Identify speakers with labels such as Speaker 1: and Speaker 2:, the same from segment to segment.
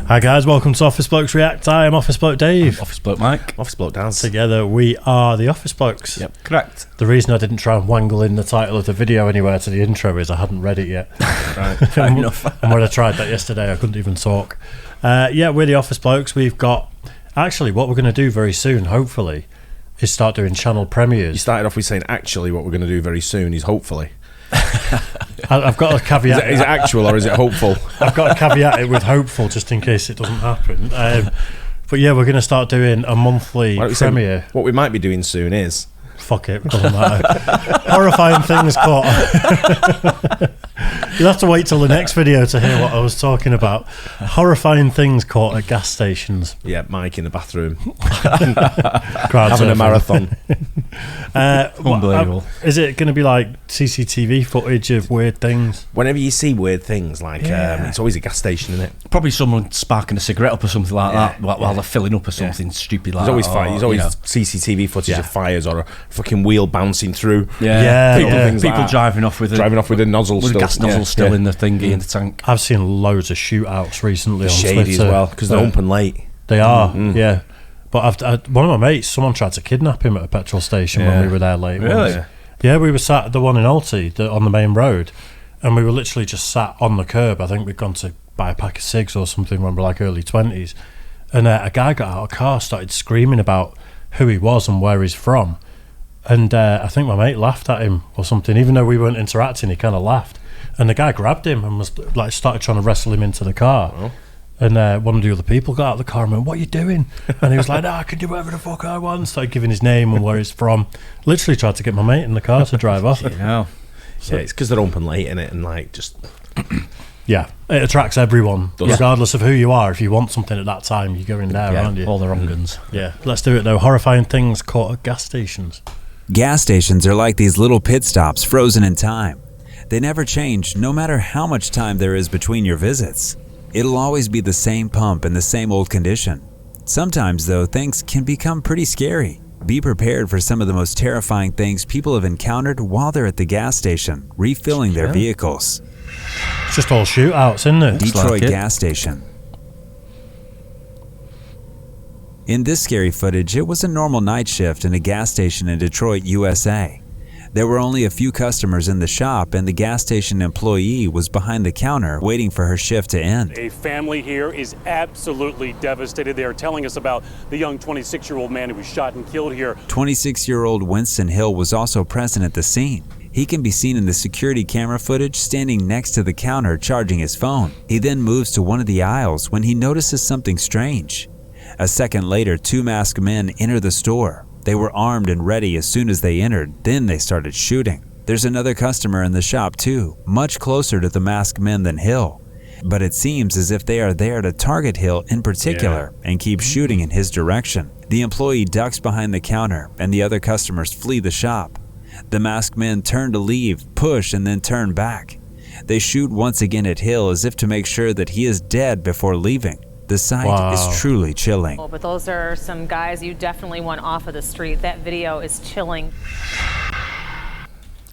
Speaker 1: Hi guys, welcome to Office Blokes React. I am Office Bloke Dave.
Speaker 2: Office Bloke Mike.
Speaker 3: Office Bloke Dance.
Speaker 1: Together we are the Office Blokes.
Speaker 2: Yep, correct.
Speaker 1: The reason I didn't try and wangle in the title of the video anywhere to the intro is I hadn't read it yet.
Speaker 2: Right, fair enough.
Speaker 1: And when I tried that yesterday I couldn't even talk. Yeah, we're the Office Blokes. We've got, actually what we're going to do very soon, hopefully, is start doing channel premieres.
Speaker 3: You started off with saying actually what we're going to do very soon is hopefully.
Speaker 1: I've got a caveat.
Speaker 3: Is it actual or is it hopeful?
Speaker 1: I've got to caveat it with hopeful just in case it doesn't happen. But yeah, we're going to start doing a monthly premiere.
Speaker 3: What we might be doing soon is...
Speaker 1: Fuck it, doesn't matter. Horrifying things caught. You'll have to wait till the next video to hear what I was talking about. Horrifying things caught at gas stations.
Speaker 3: Yeah, Mike in the bathroom.
Speaker 1: Having
Speaker 3: a marathon.
Speaker 2: Unbelievable.
Speaker 1: Is it going to be like CCTV footage of weird things?
Speaker 3: Whenever you see weird things, like it's always a gas station, isn't it?
Speaker 2: Probably someone sparking a cigarette up or something like that while they're filling up or something stupid like
Speaker 3: There's
Speaker 2: that.
Speaker 3: There's always CCTV footage of fires or a fucking wheel bouncing through.
Speaker 2: People driving off with
Speaker 3: a nozzle
Speaker 2: with
Speaker 3: still.
Speaker 2: a gas nozzle still in the thingy in the tank.
Speaker 1: I've seen loads of shootouts recently on
Speaker 3: Shady
Speaker 1: Twitter.
Speaker 3: as well, because they're open late.
Speaker 1: They are, yeah. But one of my mates, someone tried to kidnap him at a petrol station when we were there late.
Speaker 2: Really?
Speaker 1: Yeah, we were sat at the one in Alty on the main road, and we were literally just sat on the curb. I think we'd gone to buy a pack of cigs or something when we were like early 20s, and a guy got out of a car, started screaming about who he was and where he's from, and I think my mate laughed at him or something. Even though we weren't interacting, he kind of laughed, and the guy grabbed him and was like started trying to wrestle him into the car.
Speaker 3: Oh.
Speaker 1: And one of the other people got out of the car and went, "What are you doing?" And he was like, "I can do whatever the fuck I want." Started giving his name and where he's from. Literally tried to get my mate in the car to drive off.
Speaker 3: Yeah, it's because they're open late, innit? And like just...
Speaker 1: Yeah, it attracts everyone, regardless of who you are. If you want something at that time, you go in there, aren't you?
Speaker 2: All the wrong guns.
Speaker 1: Yeah, let's do it though. Horrifying things caught at gas stations.
Speaker 4: Gas stations are like these little pit stops frozen in time. They never change, no matter how much time there is between your visits. It'll always be the same pump in the same old condition. Sometimes, though, things can become pretty scary. Be prepared for some of the most terrifying things people have encountered while they're at the gas station, refilling their vehicles.
Speaker 1: It's just all shootouts, isn't it?
Speaker 4: Detroit gas station. In this scary footage, it was a normal night shift in a gas station in Detroit, USA. There were only a few customers in the shop, and the gas station employee was behind the counter waiting for her shift to end.
Speaker 5: A family here is absolutely devastated. They are telling us about the young 26-year-old man who was shot and killed here.
Speaker 4: 26-year-old Winston Hill was also present at the scene. He can be seen in the security camera footage standing next to the counter charging his phone. He then moves to one of the aisles when he notices something strange. A second later, two masked men enter the store. They were armed and ready as soon as they entered, then they started shooting. There's another customer in the shop too, much closer to the masked men than Hill. But it seems as if they are there to target Hill in particular and keep shooting in his direction. The employee ducks behind the counter and the other customers flee the shop. The masked men turn to leave, push, and then turn back. They shoot once again at Hill as if to make sure that he is dead before leaving. The sight is truly chilling.
Speaker 6: But those are some guys you definitely want off of the street. That video is chilling.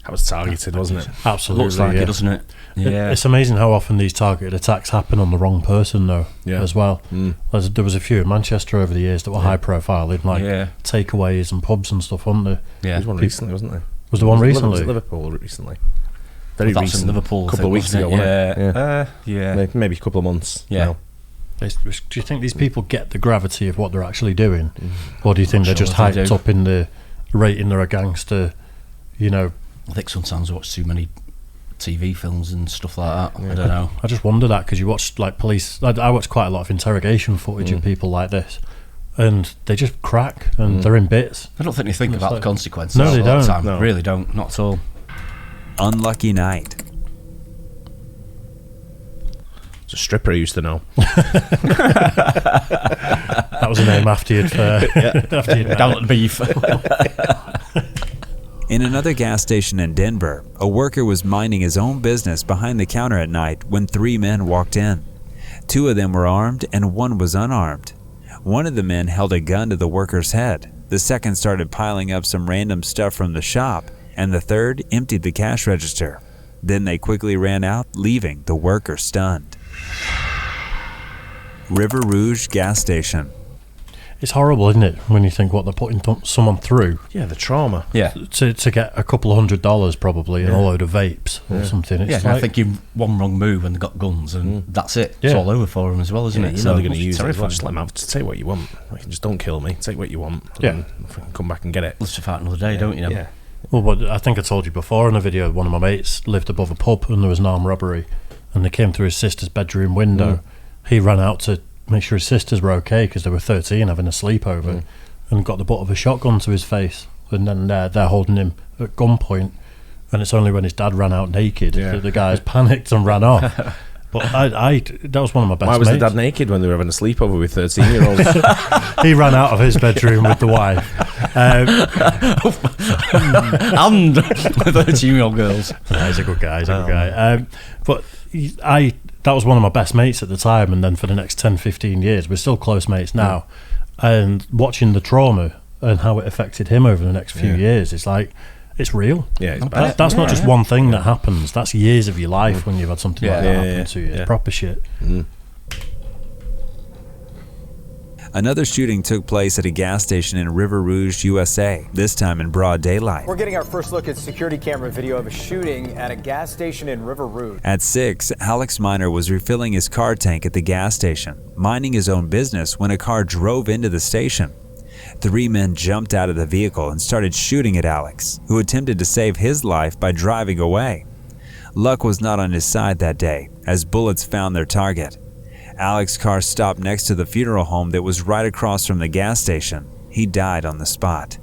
Speaker 3: That was targeted, wasn't it?
Speaker 1: Absolutely.
Speaker 2: Looks like it, doesn't it? Yeah.
Speaker 1: It's amazing how often these targeted attacks happen on the wrong person, though, as well. There was a few in Manchester over the years that were high profile, in like takeaways and pubs and stuff, weren't there?
Speaker 3: Yeah. There was one recently, wasn't there?
Speaker 1: Was there one recently?
Speaker 3: Was Liverpool recently. Very recent.
Speaker 2: Liverpool,
Speaker 3: a couple of weeks ago,
Speaker 2: wasn't it?
Speaker 3: Maybe a couple of months.
Speaker 2: Yeah.
Speaker 3: Now.
Speaker 1: Do you think these people get the gravity of what they're actually doing, or do you think they're just hyped up in the rating they're a gangster? You know,
Speaker 2: I think sometimes I watch too many TV films and stuff like that. I don't know.
Speaker 1: I just wonder that because you watch like police. I watch quite a lot of interrogation footage of people like this, and they just crack and they're in bits.
Speaker 2: I don't think they think about the consequences.
Speaker 1: No, they don't.
Speaker 2: The time.
Speaker 1: No.
Speaker 2: Really don't. Not at all.
Speaker 4: Unlucky night.
Speaker 3: It's a stripper I used to know.
Speaker 1: That was a name after you'd
Speaker 2: Down at beef.
Speaker 4: In another gas station in Denver, a worker was minding his own business behind the counter at night when three men walked in. Two of them were armed and one was unarmed. One of the men held a gun to the worker's head. The second started piling up some random stuff from the shop, and the third emptied the cash register. Then they quickly ran out, leaving the worker stunned. River Rouge gas station.
Speaker 1: It's horrible, isn't it, when you think what they're putting someone through
Speaker 3: Yeah, the trauma.
Speaker 2: Yeah.
Speaker 1: to get a couple of $100 probably and a load of vapes or something. It's
Speaker 2: Yeah,
Speaker 1: like,
Speaker 2: I think you one wrong move and they got guns and that's it. It's
Speaker 1: Yeah.
Speaker 2: all over for them as well, isn't
Speaker 3: Yeah,
Speaker 2: it?
Speaker 3: you know they're going to
Speaker 2: it's
Speaker 3: use it. As well.
Speaker 2: terrifying.
Speaker 3: Just let them have to take what you want. Like, just don't kill me. Take what you want.
Speaker 1: Yeah.
Speaker 3: And come back and get it.
Speaker 2: Live to fight another day, don't you?
Speaker 3: Yeah.
Speaker 1: well, but I think I told you before in a video, one of my mates lived above a pub and there was an armed robbery and they came through his sister's bedroom window. He ran out to make sure his sisters were okay because they were 13 having a sleepover and got the butt of a shotgun to his face, and then they're holding him at gunpoint, and it's only when his dad ran out naked that the guys panicked and ran off. But that was one of my best
Speaker 3: Why was
Speaker 1: mates.
Speaker 3: the dad naked when they were having a sleepover with 13-year-olds?
Speaker 1: He ran out of his bedroom with the wife.
Speaker 2: And 13-year-old girls.
Speaker 1: No, he's a good guy. But that was one of my best mates at the time, and then for the next 10, 15 years, we're still close mates now. And watching the trauma and how it affected him over the next few years, it's like, it's real.
Speaker 3: Yeah, it's bad.
Speaker 1: That's not just one thing that happens. That's years of your life when you've had something like that happen to you.
Speaker 3: Yeah.
Speaker 1: It's proper shit.
Speaker 4: Another shooting took place at a gas station in River Rouge, USA, this time in broad daylight.
Speaker 7: We're getting our first look at security camera video of a shooting at a gas station in River Rouge.
Speaker 4: At 6, Alex Miner was refilling his car tank at the gas station, minding his own business when a car drove into the station. 3 men jumped out of the vehicle and started shooting at Alex, who attempted to save his life by driving away. Luck was not on his side that day, as bullets found their target. Alex's car stopped next to the funeral home that was right across from the gas station. He died on the spot.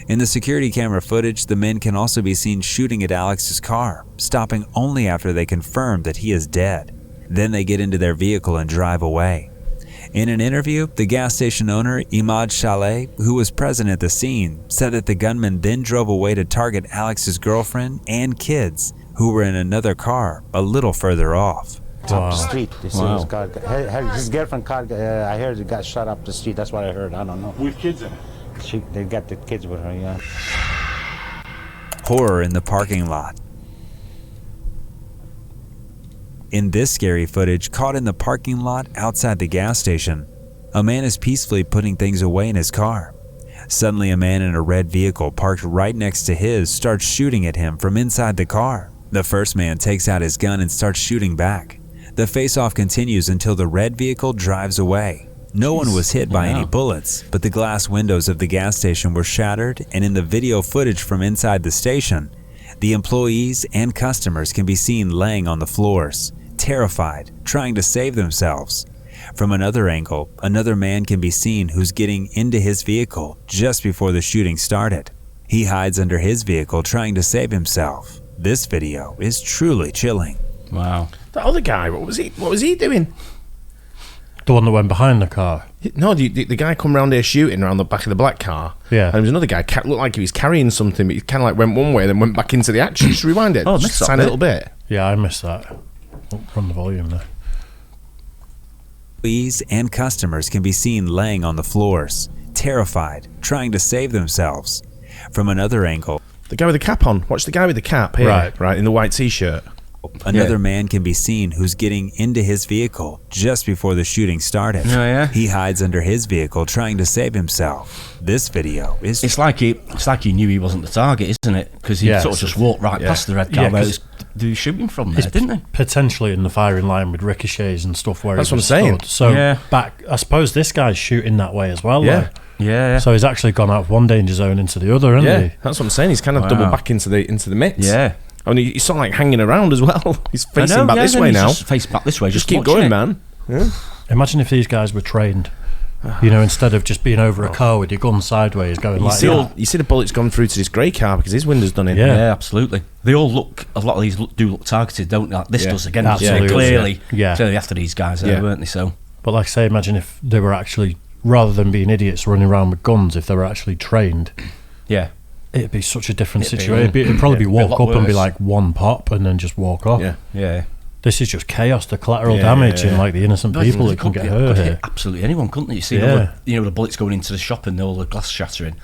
Speaker 4: In the security camera footage, the men can also be seen shooting at Alex's car, stopping only after they confirm that he is dead. Then they get into their vehicle and drive away. In an interview, the gas station owner, Imad Chalet, who was present at the scene, said that the gunman then drove away to target Alex's girlfriend and kids, who were in another car a little further off.
Speaker 8: Up the street. They see his car. His girlfriend car. I heard it got shot up the street. That's what I heard. I don't know.
Speaker 5: With kids in it.
Speaker 8: They got the kids with her. Yeah.
Speaker 4: Horror in the parking lot. In this scary footage caught in the parking lot outside the gas station, a man is peacefully putting things away in his car. Suddenly, a man in a red vehicle parked right next to his starts shooting at him from inside the car. The first man takes out his gun and starts shooting back. The face-off continues until the red vehicle drives away. No one was hit by any bullets, but the glass windows of the gas station were shattered, and in the video footage from inside the station, the employees and customers can be seen laying on the floors, terrified, trying to save themselves. From another angle, another man can be seen who's getting into his vehicle just before the shooting started. He hides under his vehicle trying to save himself. This video is truly chilling.
Speaker 2: Wow.
Speaker 3: That other guy, what was he doing?
Speaker 1: The one that went behind the car.
Speaker 3: No, the guy come round here shooting around the back of the black car.
Speaker 1: Yeah.
Speaker 3: And there was another guy, looked like he was carrying something, but he kind of like went one way, then went back into the action. Just rewind it.
Speaker 2: Oh,
Speaker 3: just
Speaker 2: missed that
Speaker 3: tiny
Speaker 2: bit.
Speaker 3: little bit.
Speaker 1: Yeah, I missed that. Run the volume there.
Speaker 4: Employees and customers can be seen laying on the floors, terrified, trying to save themselves. From another angle,
Speaker 3: The guy with the cap on. Watch the guy with the cap here. Right, in the white t-shirt.
Speaker 4: another man can be seen who's getting into his vehicle just before the shooting started.
Speaker 2: Oh, yeah?
Speaker 4: He hides under his vehicle trying to save himself. This video is
Speaker 2: It's like he knew he wasn't the target, isn't it? Because he sort of just walked right past the red car where they were shooting from there, didn't they?
Speaker 1: Potentially in the firing line with ricochets and stuff where
Speaker 3: That's
Speaker 1: he
Speaker 3: what
Speaker 1: was
Speaker 3: I'm saying.
Speaker 1: stood. So
Speaker 2: Yeah.
Speaker 1: back, I suppose this guy's shooting that way as well.
Speaker 3: Yeah.
Speaker 1: Like.
Speaker 2: Yeah.
Speaker 1: So he's actually gone out of one danger zone into the other, hasn't
Speaker 3: Yeah,
Speaker 1: he?
Speaker 3: that's what I'm saying. He's kind of double back into the mix.
Speaker 2: Yeah.
Speaker 3: I mean, he's sort of like hanging around as well. He's facing back this
Speaker 2: then
Speaker 3: way
Speaker 2: he's
Speaker 3: now.
Speaker 2: Just facing back this way.
Speaker 3: Just keep
Speaker 2: watching
Speaker 3: going,
Speaker 2: it.
Speaker 3: man. Yeah.
Speaker 1: Imagine if these guys were trained. You know, instead of just being over a car with your gun sideways going
Speaker 3: You
Speaker 1: like
Speaker 3: see,
Speaker 1: that.
Speaker 3: you see the bullets gone through to this grey car because his window's done in.
Speaker 1: Yeah.
Speaker 2: Yeah, absolutely. They all look. A lot of these do look targeted, don't they? Like this
Speaker 3: Yeah.
Speaker 2: does again. doesn't it?
Speaker 1: Absolutely.
Speaker 2: Clearly,
Speaker 1: Yeah.
Speaker 2: clearly after these guys, there,
Speaker 3: Yeah.
Speaker 2: weren't they? So
Speaker 1: But like I say, imagine if they were actually, rather than being idiots running around with guns, if they were actually trained,
Speaker 2: yeah,
Speaker 1: it'd be such a different
Speaker 2: It'd be,
Speaker 1: situation. It'd probably be
Speaker 2: it'd be a
Speaker 1: walk
Speaker 2: lot
Speaker 1: up and be
Speaker 2: worse.
Speaker 1: like one pop and then just walk off.
Speaker 3: Yeah.
Speaker 2: yeah.
Speaker 1: This is just chaos, the collateral
Speaker 3: Yeah,
Speaker 1: damage
Speaker 3: yeah,
Speaker 1: and like the innocent
Speaker 2: But
Speaker 1: people
Speaker 2: they
Speaker 1: that can
Speaker 2: could-
Speaker 1: get
Speaker 2: they
Speaker 1: hurt
Speaker 2: could hit
Speaker 1: here.
Speaker 2: absolutely anyone, couldn't they? You see,
Speaker 1: Yeah.
Speaker 2: the bullets going into the shop and all the glass shattering.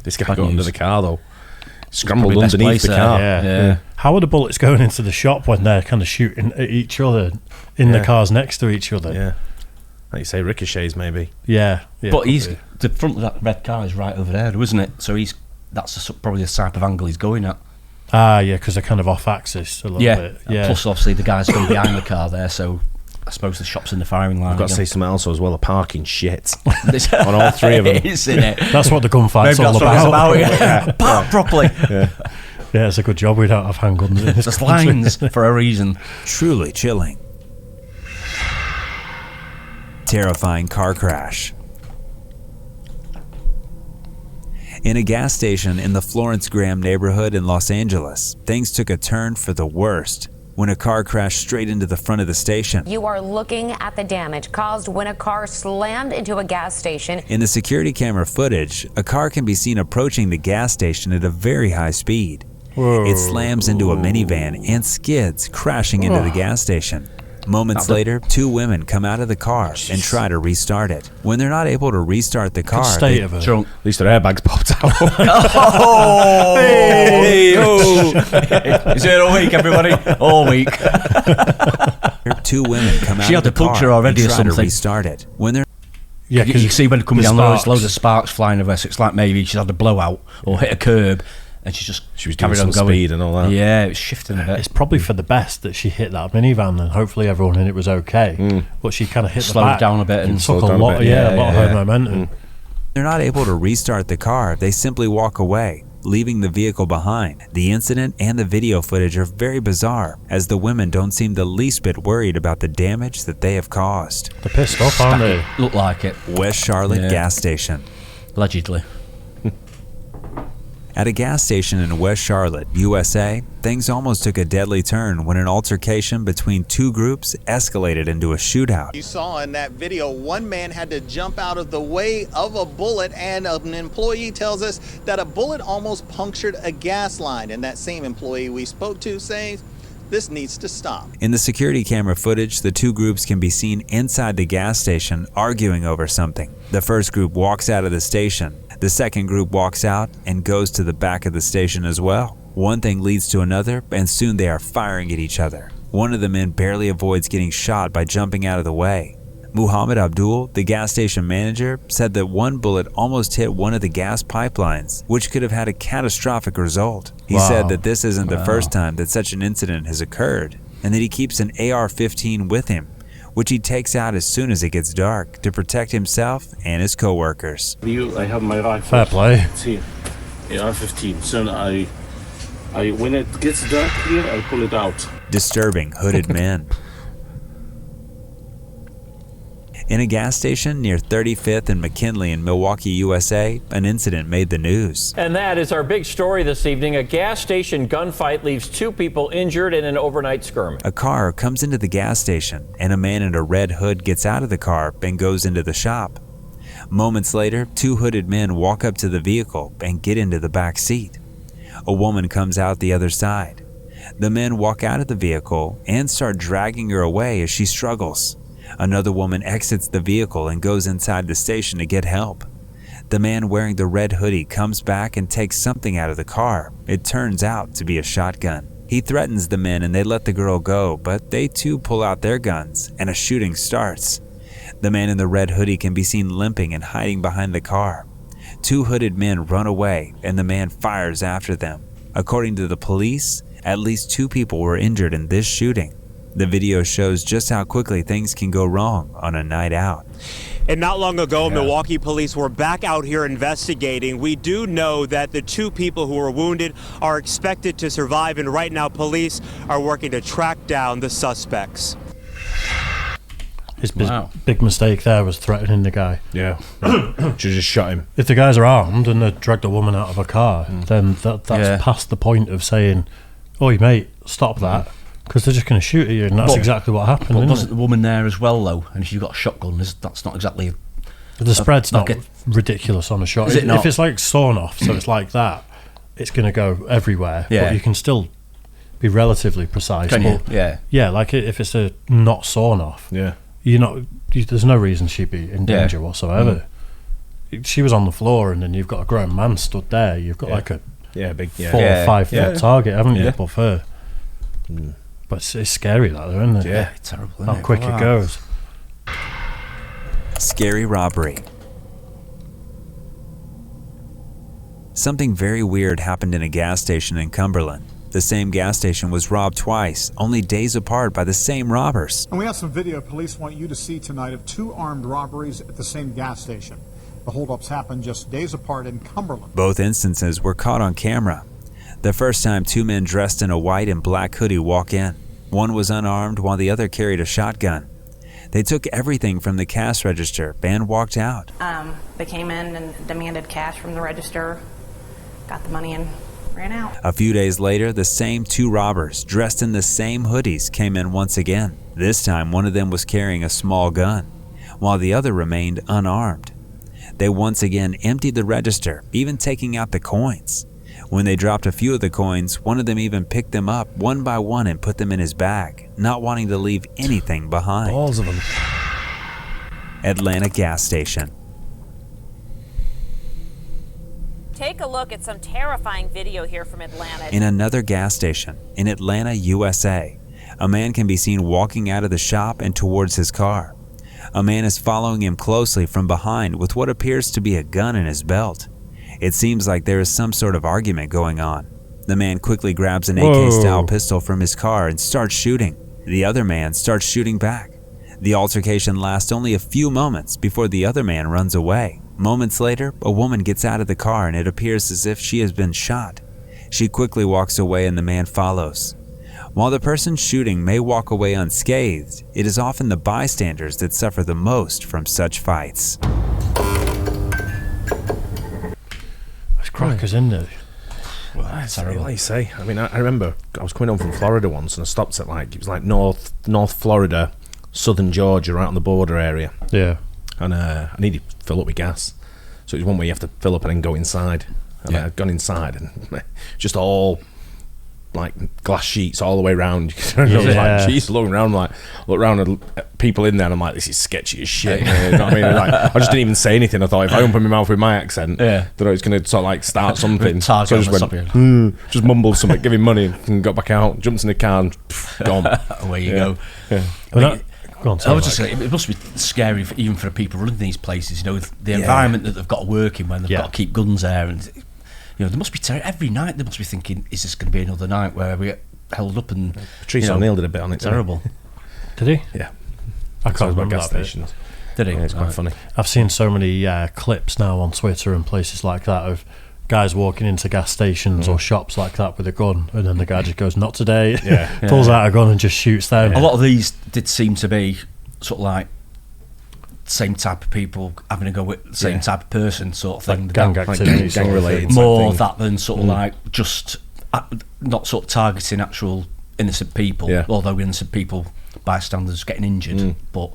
Speaker 3: This guy
Speaker 2: Bad
Speaker 3: got under
Speaker 2: news.
Speaker 3: the car though. Scrambled
Speaker 2: Probably best
Speaker 3: underneath
Speaker 2: place
Speaker 3: the
Speaker 2: there.
Speaker 3: car.
Speaker 2: Yeah.
Speaker 1: How are the bullets going into the shop when they're kind of shooting at each other in the cars next to each other?
Speaker 3: Yeah. Like you say, ricochets maybe.
Speaker 1: Yeah.
Speaker 2: But the front of that red car is right over there, isn't it? So that's probably the type of angle he's going at.
Speaker 1: Ah, yeah, because they're kind of off axis a little bit. Yeah.
Speaker 2: Plus, obviously, the guy's going behind the car there, so I suppose the shop's in the firing line.
Speaker 3: I've got to say something else as well. The parking shit on all three of them.
Speaker 2: Isn't it?
Speaker 1: That's what the gunfight's all about.
Speaker 2: Park properly.
Speaker 1: Yeah, it's a good job we don't have handguns in this
Speaker 2: There's
Speaker 1: country.
Speaker 2: lines for a reason.
Speaker 4: Truly chilling. Terrifying car crash. In a gas station in the Florence Graham neighborhood in Los Angeles, things took a turn for the worst when a car crashed straight into the front of the station.
Speaker 9: You are looking at the damage caused when a car slammed into a gas station.
Speaker 4: In the security camera footage, a car can be seen approaching the gas station at a very high speed.
Speaker 1: Whoa.
Speaker 4: It slams into a minivan and skids, crashing into the gas station. Moments later, two women come out of the car and try to restart it. When they're not able to restart the car,
Speaker 1: State of it.
Speaker 2: Drunk.
Speaker 3: At least their airbags popped out.
Speaker 2: He's here all week, everybody. All week.
Speaker 4: two women come out
Speaker 2: She
Speaker 4: of
Speaker 2: had
Speaker 4: the
Speaker 2: a puncture
Speaker 4: car
Speaker 2: already
Speaker 4: and
Speaker 2: or
Speaker 4: try to
Speaker 2: something.
Speaker 4: restart it. When they're
Speaker 1: Yeah,
Speaker 2: You see when coming
Speaker 1: the
Speaker 2: down there's
Speaker 1: sparks.
Speaker 2: loads of sparks flying over, so it's like maybe she's had a blowout or hit a curb, and she
Speaker 3: was doing
Speaker 2: carried on
Speaker 3: some
Speaker 2: going.
Speaker 3: speed and all that.
Speaker 2: Yeah, it was shifting a bit.
Speaker 1: It's probably for the best that she hit that minivan, and hopefully everyone in it was okay. But she kind of hit
Speaker 2: Slowed
Speaker 1: the back
Speaker 2: down a bit and
Speaker 1: took
Speaker 3: slowed
Speaker 1: a
Speaker 3: down a
Speaker 1: lot.
Speaker 3: bit.
Speaker 1: Yeah, a
Speaker 2: Yeah,
Speaker 1: lot of
Speaker 2: yeah.
Speaker 1: her momentum.
Speaker 4: they're not able to restart the car, they simply walk away, leaving the vehicle behind. The incident and the video footage are very bizarre, as the women don't seem the least bit worried about the damage that they have caused.
Speaker 1: They're pissed off, aren't they?
Speaker 2: Looked like it,
Speaker 4: West Charlotte
Speaker 2: Yeah.
Speaker 4: gas station.
Speaker 2: allegedly.
Speaker 4: At a gas station in West Charlotte, USA, things almost took a deadly turn when an altercation between two groups escalated into a shootout.
Speaker 10: You saw in that video, one man had to jump out of the way of a bullet, and an employee tells us that a bullet almost punctured a gas line. And that same employee we spoke to says, this needs to stop.
Speaker 4: In the security camera footage, the two groups can be seen inside the gas station arguing over something. The first group walks out of the station. The second group walks out and goes to the back of the station as well. One thing leads to another, and soon they are firing at each other. One of the men barely avoids getting shot by jumping out of the way. Muhammad Abdul, the gas station manager, said that one bullet almost hit one of the gas pipelines, which could have had a catastrophic result. He said that this isn't the first time that such an incident has occurred, and that he keeps an AR-15 with him, which he takes out as soon as it gets dark to protect himself and his co-workers.
Speaker 11: I have my rifle.
Speaker 1: Fair play.
Speaker 11: See, AR-15. So I when it gets dark here, I pull it out.
Speaker 4: Disturbing hooded men. In a gas station near 35th and McKinley in Milwaukee, USA, an incident made the news.
Speaker 12: And that is our big story this evening. A gas station gunfight leaves two people injured in an overnight skirmish.
Speaker 4: A car comes into the gas station, and a man in a red hood gets out of the car and goes into the shop. Moments later, two hooded men walk up to the vehicle and get into the back seat. A woman comes out the other side. The men walk out of the vehicle and start dragging her away as she struggles. Another woman exits the vehicle and goes inside the station to get help. The man wearing the red hoodie comes back and takes something out of the car. It turns out to be a shotgun. He threatens the men and they let the girl go, but they too pull out their guns and a shooting starts. The man in the red hoodie can be seen limping and hiding behind the car. Two hooded men run away and the man fires after them. According to the police, at least two people were injured in this shooting. The video shows just how quickly things can go wrong on a night out.
Speaker 13: And not long ago, Milwaukee police were back out here investigating. We do know that the two people who were wounded are expected to survive, and right now police are working to track down the suspects.
Speaker 1: His big mistake there was threatening the guy.
Speaker 3: Yeah, should just shot him.
Speaker 1: If the guys are armed and they dragged a woman out of a car, then that's past the point of saying, "Oi, mate, stop that," because they're just going to shoot at you, and that's exactly what happened.
Speaker 2: But
Speaker 1: Isn't
Speaker 2: wasn't
Speaker 1: it?
Speaker 2: the woman there as well, though? And if you've got a shotgun, that's not exactly.
Speaker 1: The spread's not
Speaker 2: like
Speaker 1: ridiculous on a shot.
Speaker 2: Is it not?
Speaker 1: If it's like sawn off, so it's like that, it's going to go everywhere.
Speaker 2: Yeah.
Speaker 1: But you can still be relatively precise.
Speaker 2: Can you?
Speaker 1: But
Speaker 2: Yeah.
Speaker 1: Yeah, like if it's a not sawn off.
Speaker 3: Yeah.
Speaker 1: There's no reason she'd be in danger whatsoever. She was on the floor, and then you've got a grown man stood there. You've got like a
Speaker 3: big
Speaker 1: 4 or 5 foot target, haven't you, above her? But it's scary, that though, isn't it?
Speaker 3: Yeah,
Speaker 2: terrible.
Speaker 1: How quick it goes.
Speaker 4: Scary robbery. Something very weird happened in a gas station in Cumberland. The same gas station was robbed twice, only days apart, by the same robbers.
Speaker 14: And we have some video police want you to see tonight of 2 armed robberies at the same gas station. The holdups happened just days apart in Cumberland.
Speaker 4: Both instances were caught on camera. The first time, 2 men dressed in a white and black hoodie walk in. One was unarmed while the other carried a shotgun. They took everything from the cash register and walked out.
Speaker 15: They came in and demanded cash from the register, got the money and ran out.
Speaker 4: A few days later, the same 2 robbers, dressed in the same hoodies, came in once again. This time, one of them was carrying a small gun, while the other remained unarmed. They once again emptied the register, even taking out the coins. When they dropped a few of the coins, one of them even picked them up one by one and put them in his bag, not wanting to leave anything behind.
Speaker 3: Balls of them.
Speaker 4: Atlanta gas station.
Speaker 6: Take a look at some terrifying video here from Atlanta.
Speaker 4: In another gas station in Atlanta, USA, a man can be seen walking out of the shop and towards his car. A man is following him closely from behind with what appears to be a gun in his belt. It seems like there is some sort of argument going on. The man quickly grabs an AK-style pistol from his car and starts shooting. The other man starts shooting back. The altercation lasts only a few moments before the other man runs away. Moments later, a woman gets out of the car and it appears as if she has been shot. She quickly walks away and the man follows. While the person shooting may walk away unscathed, it is often the bystanders that suffer the most from such fights.
Speaker 1: There's crackers in there.
Speaker 3: Well, that's terrible. Like you say, I mean, I remember I was coming home from Florida once and I stopped at it was like North Florida, southern Georgia, right on the border area.
Speaker 1: Yeah.
Speaker 3: And I needed to fill up with gas. So it was one way you have to fill up and then go inside. And I'd gone inside and just all like glass sheets all the way around. I was like, geez, looking around, look around at people in there and I'm like, this is sketchy as shit. You know what I mean? Like, I just didn't even say anything. I thought if I open my mouth with my accent, that I was going to sort of like start something. So I just went, just mumbled something, give him money and got back out, jumped in the car and gone.
Speaker 2: Away you go.
Speaker 3: Yeah.
Speaker 2: I was just saying, it must be scary even for the people running these places. You know, the environment that they've got to work in when they've got to keep guns there, and you know, they must be every night. They must be thinking, "Is this going to be another night where we get held up?" And
Speaker 3: Patrice O'Neill did a bit on it.
Speaker 2: Terrible.
Speaker 1: Did he?
Speaker 3: Yeah.
Speaker 1: I can't remember
Speaker 3: gas
Speaker 1: that
Speaker 3: stations.
Speaker 2: Did he?
Speaker 3: Yeah, it's quite funny.
Speaker 1: I've seen so many clips now on Twitter and places like that of guys walking into gas stations or shops like that with a gun, and then the guy just goes, "Not today." Pulls out a gun and just shoots them.
Speaker 2: A lot of these did seem to be sort of like same type of people having a go with the same type of person sort of thing.
Speaker 1: Like gang activity,
Speaker 3: gang related.
Speaker 2: More of that than sort of like just not sort of targeting actual innocent people, although innocent people, bystanders getting injured, but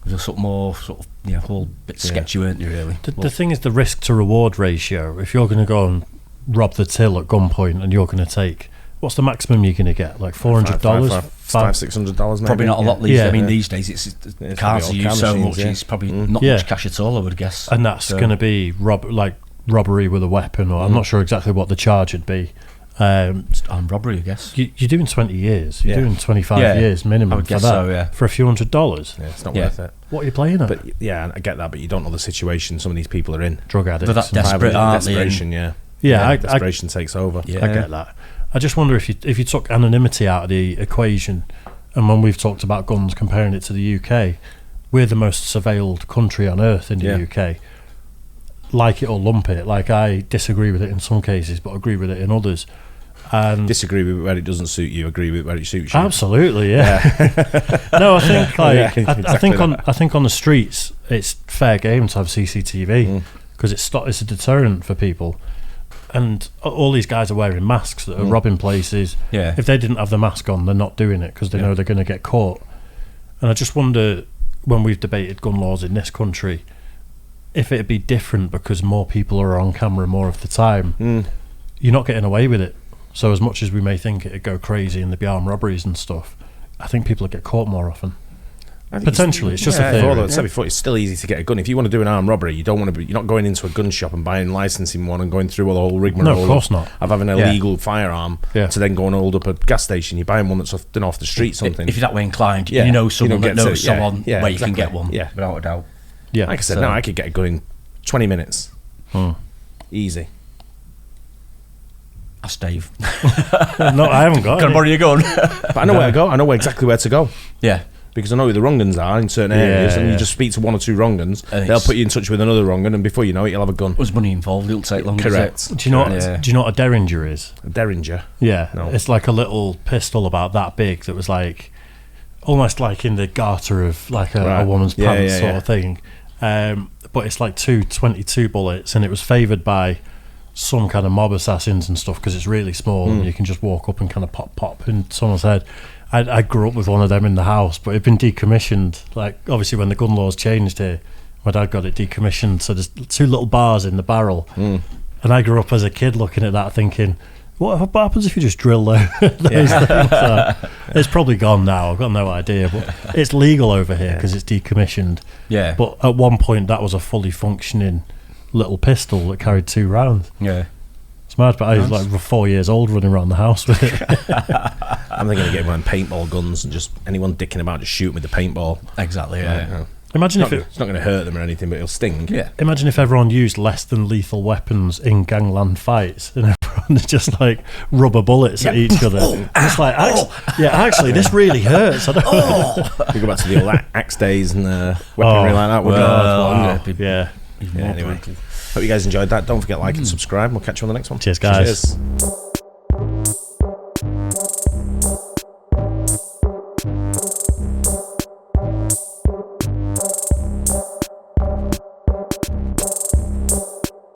Speaker 2: there's sort of more sort of whole bit sketchy, weren't you really?
Speaker 1: The thing is the risk to reward ratio. If you're going to go and rob the till at gunpoint and you're going to take, what's the maximum you're going to get? Like $400,
Speaker 3: $500-$600
Speaker 2: probably not a lot these days. I mean, these days it's cars are used so much, it's probably not much cash at all, I would guess.
Speaker 1: And that's going to be robbery with a weapon, or I'm not sure exactly what the charge would be.
Speaker 2: Armed robbery, I guess.
Speaker 1: You're doing 20 years. You're doing 25 years minimum for that.
Speaker 2: So,
Speaker 1: for a few $100s.
Speaker 3: Yeah, it's not worth it.
Speaker 1: What are you playing at?
Speaker 3: But I get that, but you don't know the situation some of these people are in.
Speaker 1: Drug addicts.
Speaker 2: They're that desperate, aren't they?
Speaker 3: Desperation, desperation takes over.
Speaker 1: I get that. I just wonder if you took anonymity out of the equation, and when we've talked about guns, comparing it to the UK, we're the most surveilled country on earth in the UK. Like it or lump it. Like, I disagree with it in some cases, but agree with it in others. And
Speaker 3: disagree with where it doesn't suit you, agree with where it suits you.
Speaker 1: Absolutely, No, I think I think on the streets it's fair game to have CCTV because it's a deterrent for people. And all these guys are wearing masks that are robbing places. If they didn't have the mask on, they're not doing it because they know they're going to get caught. And I just wonder, when we've debated gun laws in this country, if it'd be different because more people are on camera more of the time. You're not getting away with it. So as much as we may think it'd go crazy and there'd be armed robberies and stuff, I think people would get caught more often. Potentially, it's just a theory.
Speaker 3: I said before, it's still easy to get a gun. If you want to do an armed robbery, you're not going into a gun shop and buying, licensing one and going through all the whole rigmarole.
Speaker 1: No, of course not.
Speaker 3: Of having an illegal firearm to then go and hold up a gas station. You're buying one that's off the street, something.
Speaker 2: If you're that way inclined, you know someone that knows someone where you can get one, without a doubt.
Speaker 1: Yeah.
Speaker 3: Like I said, now I could get it going 20 minutes. Easy.
Speaker 2: Ask Dave.
Speaker 1: No, I haven't got
Speaker 2: Can I borrow your gun?
Speaker 3: But I know where to go. I know exactly where to go.
Speaker 2: Yeah.
Speaker 3: Because I know who the wrong uns are in certain areas, and you just speak to one or two wrong uns, they'll put you in touch with another wrong un, and before you know it, you'll have a gun.
Speaker 2: There's money involved, it'll take longer.
Speaker 3: Correct.
Speaker 1: Do you know what a Derringer is?
Speaker 3: A Derringer?
Speaker 1: Yeah.
Speaker 3: No.
Speaker 1: It's like a little pistol about that big that was like almost like in the garter of like a woman's pants sort of thing. But it's like 222 bullets, and it was favoured by some kind of mob assassins and stuff because it's really small and you can just walk up and kind of pop in someone's head. I grew up with one of them in the house, but it'd been decommissioned. Like, obviously, when the gun laws changed here, my dad got it decommissioned. So there's 2 little bars in the barrel. And I grew up as a kid looking at that thinking, what happens if you just drill those things? It's probably gone now. I've got no idea. But it's legal over here because it's decommissioned.
Speaker 2: Yeah.
Speaker 1: But at one point, that was a fully functioning little pistol that carried 2 rounds.
Speaker 2: Yeah.
Speaker 1: It's mad, but I was like 4 years old running around the house with it.
Speaker 3: I'm thinking of getting one of them paintball guns and just anyone dicking about just shoot with the paintball.
Speaker 2: Exactly, yeah.
Speaker 1: Imagine if
Speaker 3: it's not going to hurt them or anything, but it'll sting.
Speaker 2: Yeah.
Speaker 1: Imagine if everyone used less than lethal weapons in gangland fights and everyone just like rubber bullets at each other. It's like, actually, this really hurts. I don't
Speaker 3: We go back to the old axe days and weaponry like that.
Speaker 1: Yeah.
Speaker 3: Anyway, hope you guys enjoyed that. Don't forget to like and subscribe. We'll catch you on the next one.
Speaker 1: Cheers, guys.
Speaker 3: Cheers.